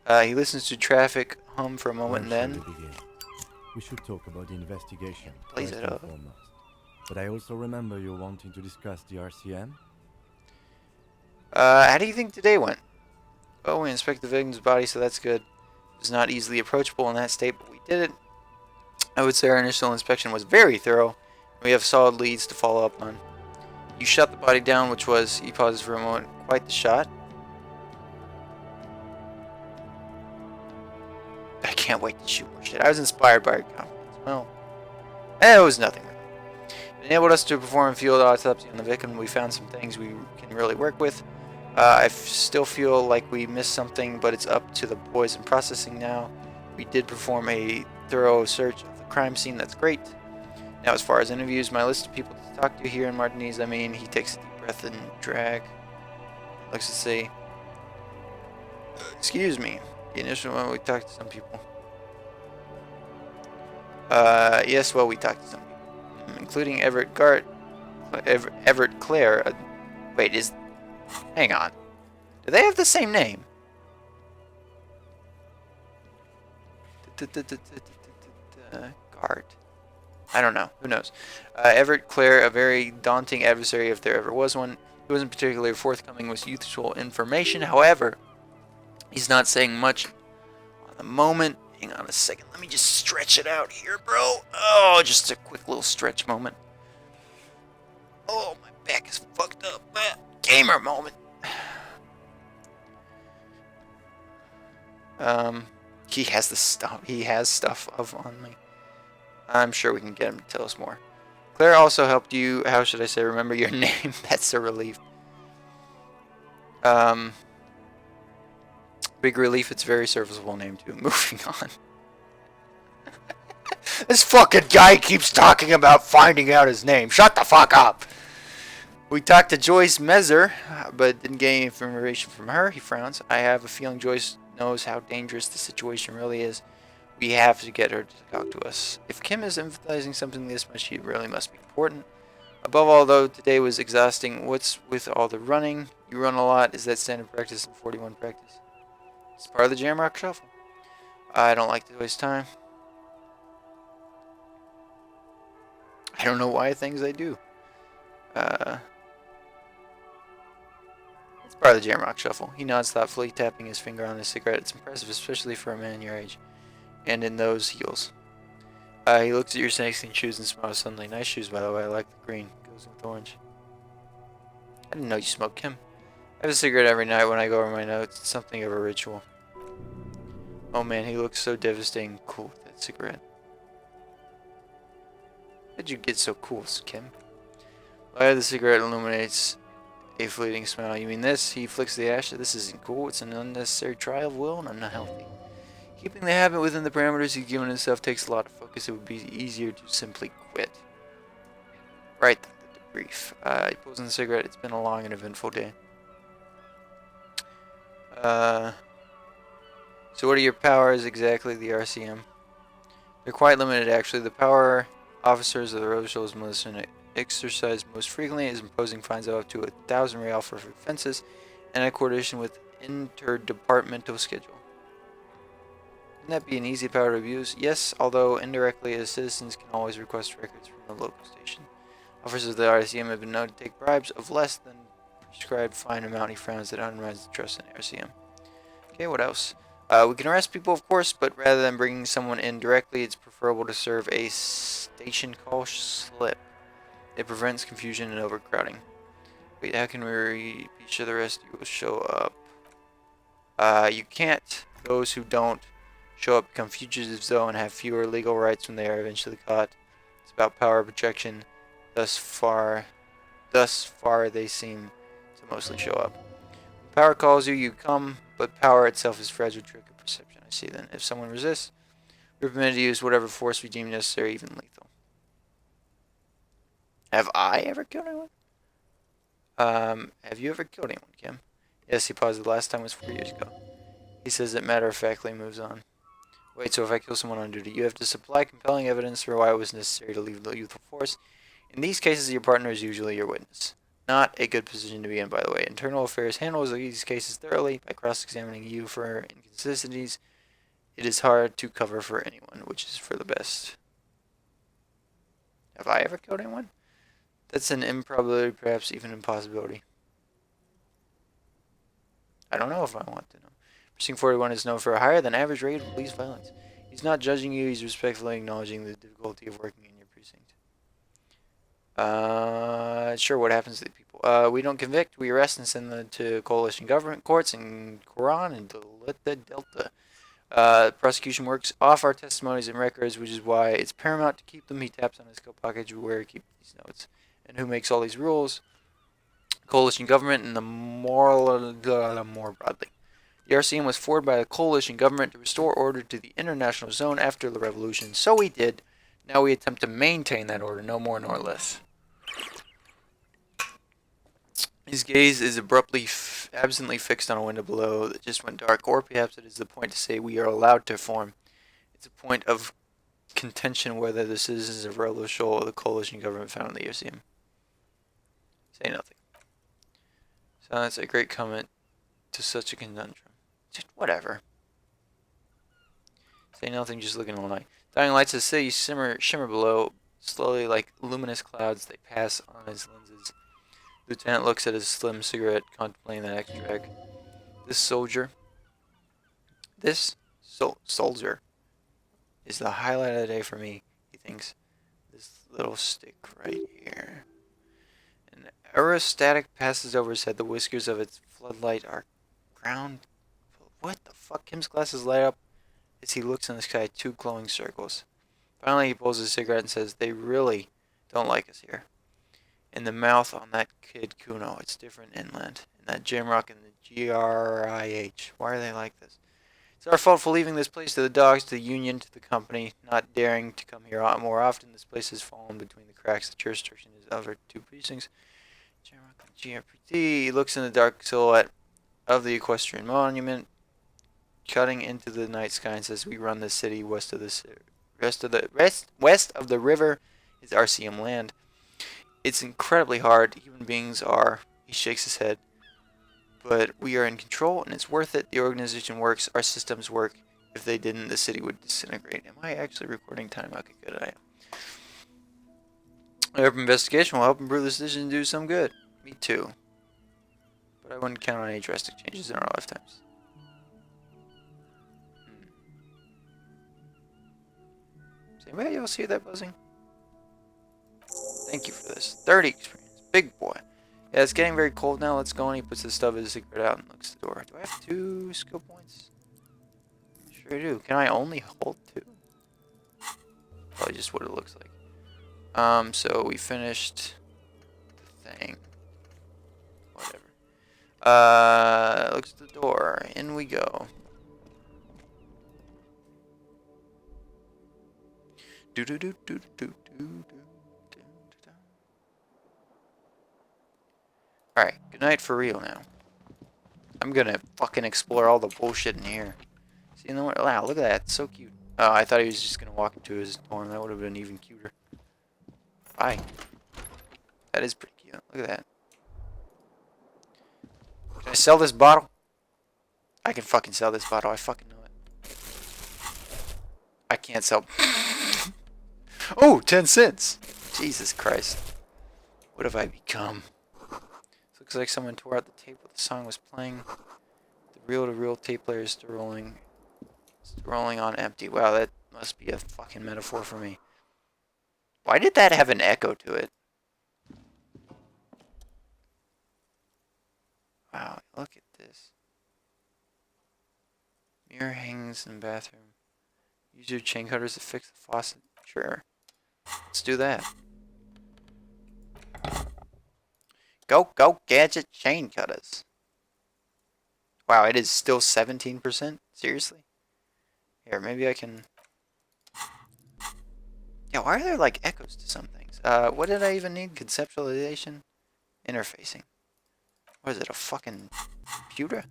He listens to traffic hum for a moment Where and shall we then begin? We should talk about the investigation, plays first it and up. foremost. But I also remember you wanting to discuss the RCM? How do you think today went? Well, we inspected the victim's body, so that's good. It was not easily approachable in that state, but we did it. I would say our initial inspection was very thorough. We have solid leads to follow up on. You shot the body down, which was, he pauses for a moment, quite the shot. I can't wait to shoot more shit. I was inspired by your confidence. Well, it was nothing. It enabled us to perform a field autopsy on the victim. We found some things we can really work with. I still feel like we missed something, but it's up to the boys in processing now. We did perform a thorough search of the crime scene. That's great. Now, as far as interviews, my list of people to talk to here in Martinez, I mean, he takes a deep breath and drag. Looks to say, excuse me. The initial one, we talked to some people. Yes, well, we talked to some people, including Everett Gart, Everett Clare. Wait, hang on. Do they have the same name? Gart. I don't know. Who knows? Everett Clare, a very daunting adversary if there ever was one. He wasn't particularly forthcoming with useful information. However, he's not saying much on the moment. Hang on a second. Let me just stretch it out here, bro. Oh, just a quick little stretch moment. Oh, my back is fucked up. Gamer moment. He has the stuff. He has stuff of on me. I'm sure we can get him to tell us more. Claire also helped you. How should I say? Remember your name. That's a relief. Um, Big relief. It's a very serviceable name too. Moving on. This fucking guy keeps talking about finding out his name. Shut the fuck up. We talked to Joyce Mezer, but didn't get any information from her. He frowns. I have a feeling Joyce knows how dangerous the situation really is. We have to get her to talk to us. If Kim is emphasizing something this much, she really must be important. Above all, though, today was exhausting. What's with all the running? You run a lot. Is that standard practice in 41 practice? It's part of the Jamrock Shuffle. I don't like to waste time. I don't know why things I do. It's part of the Jamrock Shuffle. He nods thoughtfully, tapping his finger on his cigarette. It's impressive, especially for a man your age. And in those heels. He looks at your snakeskin shoes and smiles suddenly. Nice shoes, by the way. I like the green. Goes with orange. I didn't know you smoked, Kim. I have a cigarette every night when I go over my notes. It's something of a ritual. Oh man, he looks so devastating cool with that cigarette. How'd you get so cool, Kim? The light of the cigarette illuminates a fleeting smile. You mean this? He flicks the ash. This isn't cool. It's an unnecessary trial of will and unhealthy. Keeping the habit within the parameters he's given himself takes a lot of focus. It would be easier to simply quit. Right then, the debrief. He pulls in the cigarette. It's been a long and eventful day. So what are your powers exactly, the RCM? They're quite limited, actually. The power officers of the road shows militia exercise most frequently is imposing fines of up to 1,000 real for offenses and in coordination with interdepartmental schedule. Wouldn't that be an easy power to abuse? Yes, although indirectly, as citizens can always request records from the local station. Officers of the RCM have been known to take bribes of less than prescribed fine amount. He frowns that undermines the trust in the RCM. Okay, what else? We can arrest people, of course, but rather than bringing someone in directly, it's preferable to serve a station call slip. It prevents confusion and overcrowding. Wait, how can we be sure the rest of you will show up? You can't. Those who don't show up become fugitives, though, and have fewer legal rights when they are eventually caught. It's about power projection. Thus far they seem to mostly show up. When power calls you, you come, but power itself is a fragile trick of perception. I see then. If someone resists, we're permitted to use whatever force we deem necessary, even lethal. Have I ever killed anyone? Have you ever killed anyone, Kim? Yes, he paused. The last time was 4 years ago. He says it matter-of-factly moves on. Wait, so if I kill someone on duty, you have to supply compelling evidence for why it was necessary to leave the lethal force. In these cases, your partner is usually your witness. Not a good position to be in, by the way. Internal Affairs handles these cases thoroughly by cross-examining you for inconsistencies. It is hard to cover for anyone, which is for the best. Have I ever killed anyone? That's an improbability, perhaps even impossibility. I don't know if I want to know. Precinct 41 is known for a higher than average rate of police violence. He's not judging you, he's respectfully acknowledging the difficulty of working in your precinct. Sure, what happens to the people? We don't convict, we arrest and send them to coalition government courts in Quran and Delta. Prosecution works off our testimonies and records, which is why it's paramount to keep them. He taps on his coat pocket where he keeps these notes. And who makes all these rules? Coalition government and the more broadly. The RCM was formed by the coalition government to restore order to the international zone after the revolution. So we did. Now we attempt to maintain that order, no more nor less. His gaze is abruptly, absently fixed on a window below that just went dark, or perhaps it is the point to say we are allowed to form. It's a point of contention whether the citizens of revolution or the coalition government found in the Elysium. Say nothing. So that's a great comment to such a conundrum. Just whatever. Say nothing, just looking all night. Dying lights of the city shimmer below, slowly like luminous clouds. They pass on his lenses. Lieutenant looks at his slim cigarette, contemplating that extract. This soldier is the highlight of the day for me, he thinks. This little stick right here. An aerostatic passes over his head. The whiskers of its floodlight are ground. What the fuck? Kim's glasses light up as he looks in the sky, two glowing circles. Finally, he pulls his cigarette and says, they really don't like us here. In the mouth on that kid Kuno, it's different inland. And that Jamrock and the GRIH. Why are they like this? It's our fault for leaving this place to the dogs, to the union, to the company, not daring to come here more often. This place has fallen between the cracks. The jurisdiction is over two precincts. Jamrock and GRPT. He looks in the dark silhouette of the equestrian monument, cutting into the night sky, and says, we run the city west of the river is RCM land. It's incredibly hard. Human beings are. He shakes his head. But we are in control, and it's worth it. The organization works. Our systems work. If they didn't, the city would disintegrate. Am I actually recording time? Okay, good. I am. Our investigation will help improve this decision and do some good. Me too. But I wouldn't count on any drastic changes in our lifetimes. Does anybody else hear that buzzing? Thank you for this. 30 experience. Big boy. Yeah, it's getting very cold now. Let's go. And he puts the stub of his cigarette out and looks at the door. Do I have 2 skill points? Sure I do. Can I only hold 2? Probably just what it looks like. So we finished the thing. Whatever. Looks at the door. In we go. Do do do do do do do. Alright, good night for real now. I'm gonna fucking explore all the bullshit in here. See, you know what? Wow, look at that. It's so cute. Oh, I thought he was just gonna walk into his dorm. That would have been even cuter. Bye. That is pretty cute. Look at that. Can I sell this bottle? I can fucking sell this bottle. I fucking know it. I can't sell. Oh, 10 cents. Jesus Christ. What have I become? Looks like someone tore out the tape while the song was playing. The reel-to-reel tape player is still rolling. It's rolling on empty. Wow, that must be a fucking metaphor for me. Why did that have an echo to it? Wow, look at this. Mirror hangs in the bathroom. Use your chain cutters to fix the faucet. Sure. Let's do that. Go, gadget chain cutters. Wow, it is still 17%? Seriously? Here, maybe I can... Yeah, why are there, like, echoes to some things? What did I even need? Conceptualization? Interfacing. What is it, a fucking computer?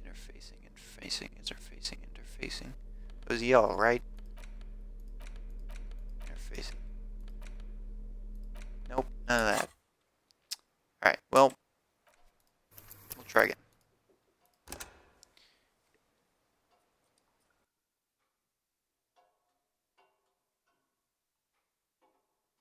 Interfacing. It was yellow, right? Interfacing. Nope, none of that.